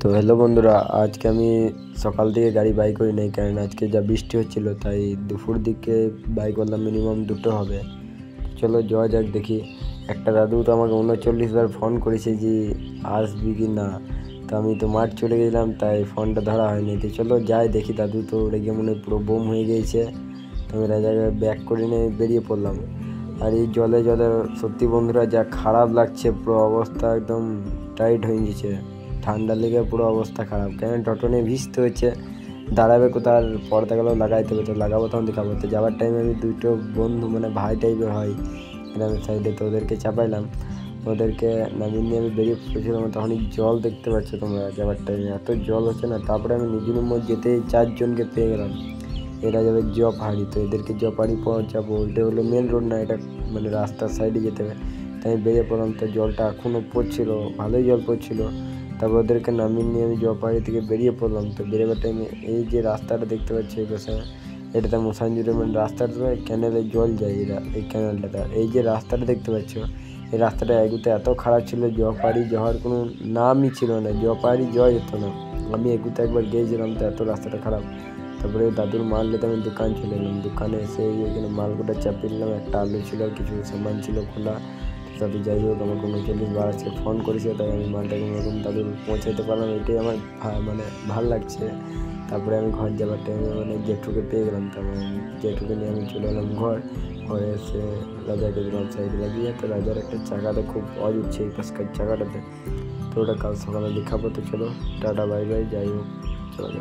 তো হ্যালো বন্ধুরা, আজকে আমি সকাল থেকে গাড়ি বাই করি নাই, কারণ আজকে যা বৃষ্টি হচ্ছিল তাই দুপুর দিকে বাই করলাম। মিনিমাম 2টো হবে। চলো যাওয়া যাক, দেখি। একটা দাদু তো আমাকে 39বার ফোন করেছে যে আসবি কি না। তো আমি তো মাঠ চলে গেছিলাম, তাই ফোনটা ধরা হয়নি। তো চলো যাই, দেখি। দাদু তো রেগে মনে পুরো বোম হয়ে গিয়েছে। তো আমি জায়গায় ব্যাক করে নিয়ে বেরিয়ে পড়লাম। আর এই জলে জলে সত্যি বন্ধুরা যা খারাপ লাগছে, পুরো অবস্থা একদম টাইট হয়ে গেছে। ঠান্ডা লেগে পুরো অবস্থা খারাপ, কেন টোটো নিয়ে ভিজতে হচ্ছে। দাঁড়াবে কোথাও, আর পর্দাগুলো লাগাইতে হবে। তো লাগাবো তখন দেখাবো। তো যাওয়ার টাইমে আমি 2টো বন্ধু, মানে ভাই টাইপের হয় গ্রামের সাইডে, তো ওদেরকে চাপাইলাম। ওদেরকে নামিয়ে নিয়ে আমি বেরিয়ে পড়েছিলাম। তখনই জল দেখতে পাচ্ছ তোমরা, যাওয়ার টাইমে এত জল হচ্ছে না। তারপরে আমি নিজের মধ্যে যেতে 4জনকে পেয়ে গেলাম। এরা যাবে জপাহাড়ি, তো এদেরকে জপাহাড়ি পৌঁছাবো। এটা হলো মেন রোড না, এটা মানে রাস্তার সাইডে যেতে হবে। তাই আমি বেরিয়ে পড়লাম। তো জলটা এখনও পড়ছিল, ভালোই জল পড়ছিল। তারপর ওদেরকে নামিয়ে নিয়ে আমি জপাহাড়ি থেকে বেরিয়ে পড়লাম। তো বেরোবার টাইমে এই যে রাস্তাটা দেখতে পাচ্ছি এই পাশে, এটাতে মুসানজুরের মানে রাস্তাটা ক্যানেলে জল যায়, এরা এই ক্যানেলটাতে। এই যে রাস্তাটা দেখতে পাচ্ছ, এই রাস্তাটা এগুতে এত খারাপ ছিল, জপাহাড়ি যাওয়ার কোনো নামই ছিল না, জপাহাড়ি যাওয়া যেত না। আমি এগুতে একবার গিয়েছিলাম, তো এত রাস্তাটা খারাপ। তারপরে দাদুর মাল নিতে আমি দোকান চলে এলাম। দোকানে এসে এখানে মালগুলো চাপিয়ে নিলাম। একটা আলু ছিল, কিছু সামান ছিল খোলা। দাদু যাই হোক আমাকে 39বার আজকে ফোন করেছে, তাই আমি মালটা কোনোরকম দাদুর পৌঁছাতে পারলাম। এটাই আমার মানে ভাল লাগছে। তারপরে আমি ঘর যাবার টাইমে মানে জেঠুকে পেয়ে গেলাম। তারপরে জেঠুকে নিয়ে আমি চলে এলাম ঘরে এসে রাজাকে দিলাম সাইডে লাগিয়ে। তো রাজার একটা চাকাতে খুব আওয়াজ উঠছে এই পাশকার চাকাটাতে, তো ওটা কাল সকালে দেখাবো। তো চলো টাটা বাই বাই, যাই হোক চলো।